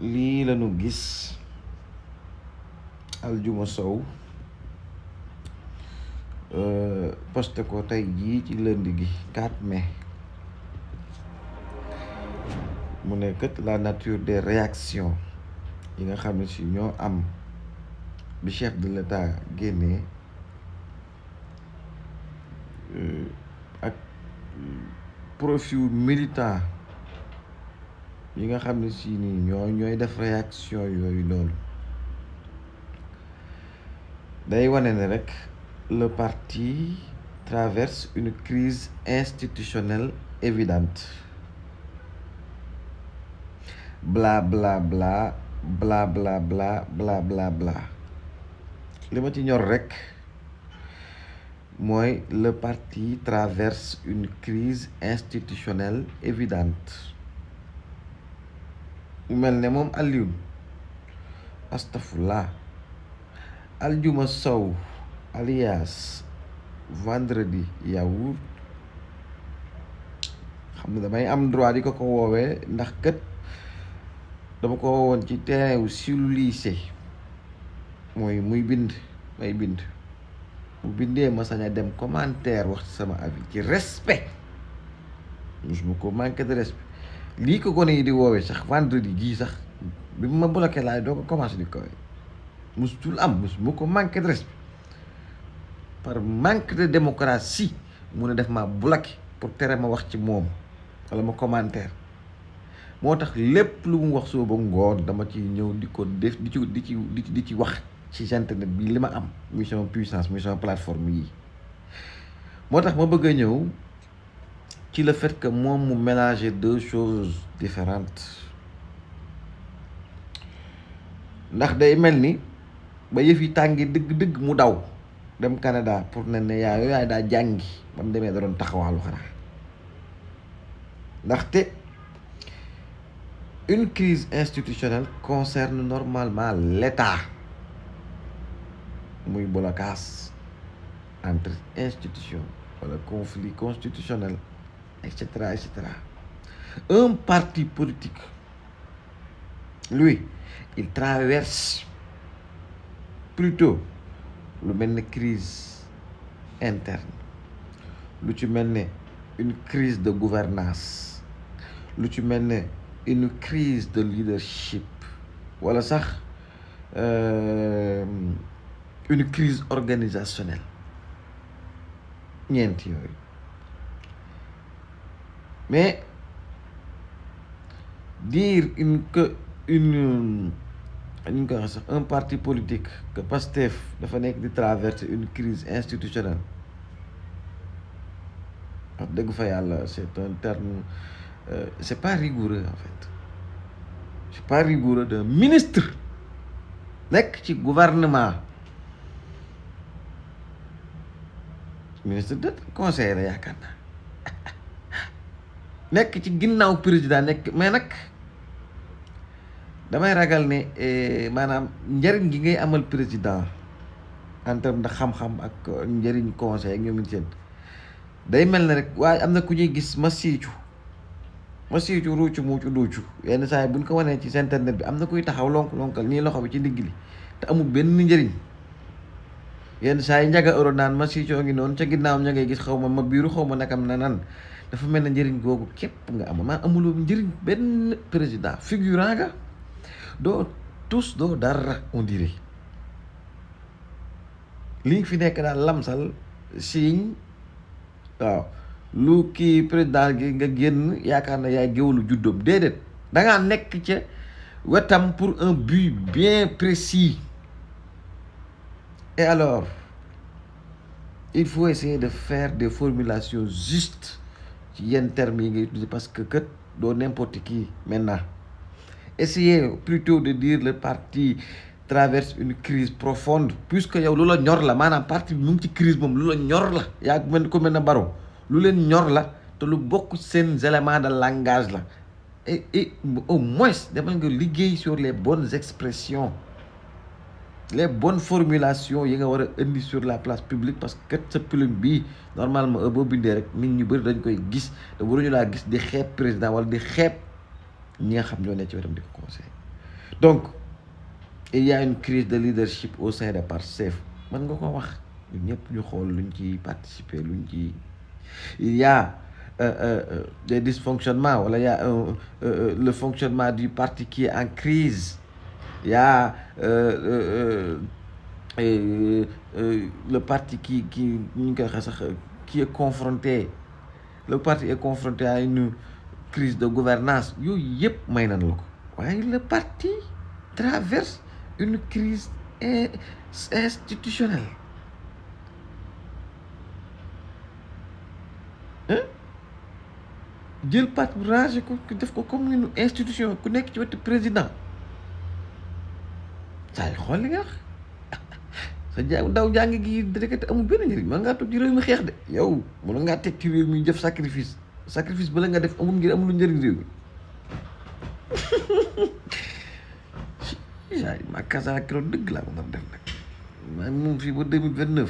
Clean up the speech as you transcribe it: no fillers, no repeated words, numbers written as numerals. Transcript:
lii lañu gis Aljuma Sow posté ko tey jii ci lundi gi 4 mai mu ne kat la nature des réactions yi nga xam ne si ñoo am bi chef de l'État génnee ak profil militant yi nga xam ne si nii ñooy def réaction yooyu loolu day wane ne rek le parti traverse une crise institutionnelle évidente. Bla bla bla bla bla bla bla bla bla li ma ci ñor rek mooy le parti traverse une crise institutionnelle évidente. mu mel ne moom Alioune astafurlah Aljuma Sow alias vendredi yaourt xam ne damay am droit di ko woowee ndax kët dama ko woon ci terrain wu silu lycée mooy muy bind may bind bu bindee ma sañ a dem commentaire wax ci sama avis ci respect musuma ko manqué de respect lii ko gone yi di woowee sax vendredi gii sax bi ma bloqué laay doo ko commencé di ko musul am musuma ko manqué de respect par manque de démocratie mu ne def ma bloqué pour tere ma wax ci moom wala ma commentaire moo tax lépp lu mu wax soo ba ngoon dama ci ñëw di ko def di ci wax ci internet bi li ma am muy sama puissance muy sama plateforme yi moo tax ma bëgg a ñëw ci le fait que moom mu mélanger deux choses différentes ndax day mel ni ba yëf yi tàngi dëgg-dëgg mu daw dem Canada pour ne yaay daa jàngi ba mu demee da doon taxawaalu xanaa ndaxte une crise institutionnelle concerne normalement l'État muy blocage entre institutions wala conflit constitutionnel etc. Un parti politique lui il traverse plutôt lu mel ne crise interne lu ci mel ne une crise de gouvernance lu ci mel ne une crise de leadership wala sax une crise organisationnelle ñeent yooyu mais dire ñu ko wax sax un parti politique que Pastef dafa nekk di traverser une crise institutionnelle wax dëgg fa yàlla c'est un terme c'est pas rigoureux en fait c'est pas rigoureux d'un ministre nekk ci gouvernement ministre de conseil la yaakaar naa nekk ci ginnaaw président nekk mais nag damay ragal ne maanaam njëriñ gi ngay amal président en terme de xam-xam ak njëriñ conseil ak ñoom seen day mel ne rek waaye am na ku ñuy gis ma siicu ruucu muucu duucu yenn saa yi buñ ko wanee ci internet bi am na kuy taxaw lonkal nii loxo bi ci ndigg li te amul benn njëriñ yenn saa yi njaga euro naan ma siicoo ngi noonu ca ginnaawam ña ngay gis xaw ma biiru xaw ma nakam na nan dafa mel ne njëriñ googu képp nga am maa amuloo njëriñ benn président figurant nga doo tous doo dara on dirait li fi nekk daal lamsal siiñ waaw lu kii président gi nga génn yaakaar na yaay géwalu juddoom déedéet dangaa nekk ca wetam pour un but bien précis et alors il faut essayer de faire des formulations justes ci yenn termes yi ngay utiliser parce que kat doo n'importe qui maintenant essayez plutôt de dire le parti traverse une crise profonde puisque yow lu la ñor la maanaam parti bi mu ngi ci crise moom lu la ñor la yaa mel ko mel na baro lu leen ñor la te lu bokk seen élément de langage la et au moins demal nga liggéey sur les bonnes expressions les bonnes formulations yi nga war a indi sur la place publique parce que sa plume bii normalement boo bindee rek nit ñu bëri dañ koy gis te waruñu laa gis di xeeb président wala di xeeb ñi nga xam ñoo ne ci wetam di ko conseil Donc il y a une crise de leadership au sein de Pastef man nga ko wax ñun ñëpp ñu xool luñ ci participer luñ ci il y a des dysfonctionnements wala il y a le fonctionnement du parti qui est en crise. Il y a le parti qui ñu ngi koy waxee sax qui est confronté le parti est confronté à une crise de gouvernance yooyu yëpp may nañ la ko waaye le parti traverse une crise institutionnelle hein jël parti bu rangé ko def ko comme une institution ku nekk ci wetu président saa yu xool li nga wax sa daw jàng gi dëkk amul benn njëriñ man ngaa toog ci réew mi xeex de yow mën ngaa teg ci réew mi def sacrifice bala nga def amul njëriñ réew mi yaay ma kasa keroog dëgg laa ko nar def nag maa moom fii ba 2029